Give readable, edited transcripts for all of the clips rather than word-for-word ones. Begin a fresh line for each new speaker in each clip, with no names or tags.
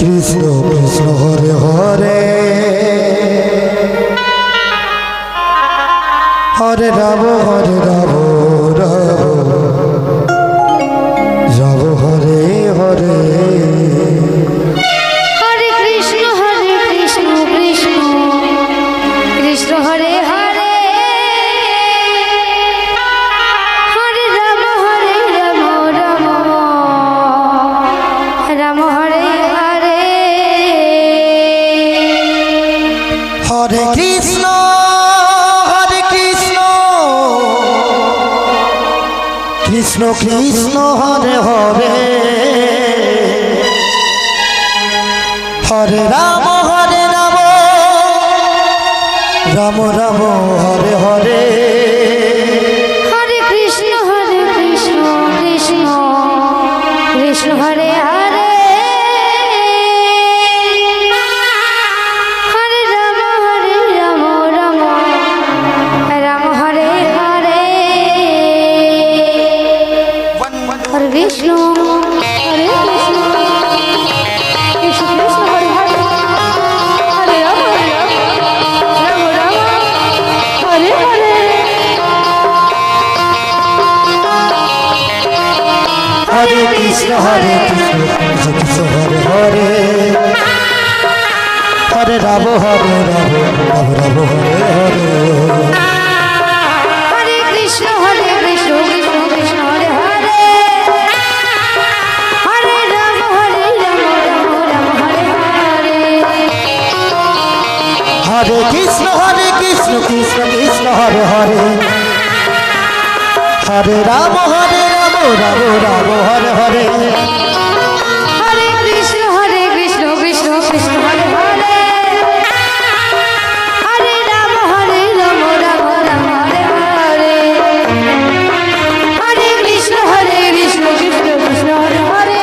Krishna Krishna Hare Hare Hare Ram Hare Ram Ram Ram Hare Hare
Hare Krishna Krishna Krishna Hare Hare Hare Ram Ram Ram Hare Hare
Hare Krishna Krishna Krishna Hare Hare Hare Ram Ram Ram Hare Hare
Hare Krishna Krishna Krishna Hare Hare Hare Ram Ram Ram Hare Hare Hare Vishnu Hare Krishna Krishna Krishna Hare Hare Hare Ram Ram Hare Hare
Hare Krishna Krishna Krishna Hare Hare Hare Ram Ram Ram Hare Hare
Hare Krishna Krishna Krishna Hare Hare Hare Ram Ram Hare Hare
Hare Krishna Krishna Krishna Hare Hare Hare Ram Ram Ram Hare Hare
Hare Krishna Krishna Krishna Hare Hare Hare Ram Ram Ram Hare Hare Hare Krishna Krishna Krishna Hare Hare Hare Ram Ram Ram Hare Hare Hare Vishnu Hare Krishna Krishna Krishna Hare Hare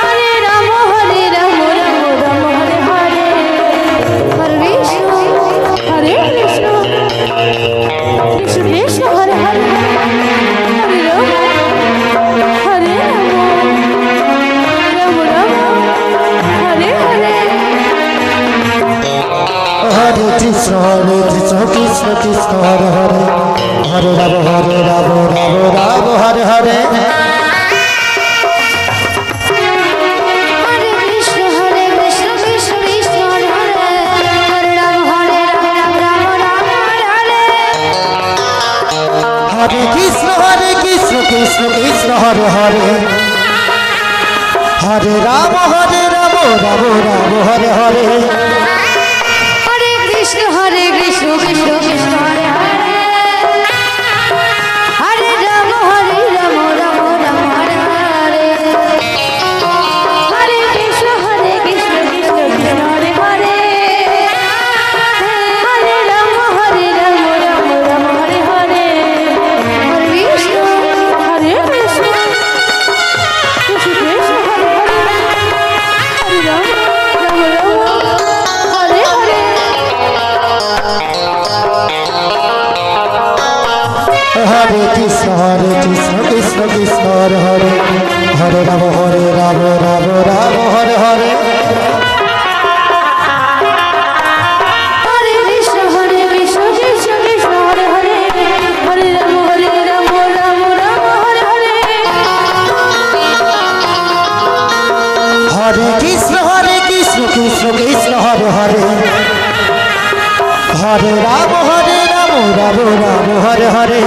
Hare Ram Hare Ram Ram Hare Hare
Hare Krishna Krishna Krishna Hare Hare Hare Ram Ram Hare Hare
Hare Krishna Krishna Krishna Hare Hare Hare Ram Ram Hare Hare
Hare Krishna Krishna Krishna Hare Hare Hare Ram Ram Hare Hare
Hare Krishna Krishna Krishna Hare Hare Hare Ram Ram Hare Hare Hare Krishna Krishna Krishna Hare Hare Hare Ram Ram Hare Hare Hare Vishnu Hare Krishna Krishna Krishna Hare Hare Ram Hare Hare
Hare Krishna Krishna Krishna Hare Hare Hare Ram Ram Hare Hare
Hare Krishna Krishna Krishna Hare Hare Hare Ram Ram Hare Hare
Hare Krishna Krishna Krishna Hare Hare Hare Ram Ram Ram Hare Hare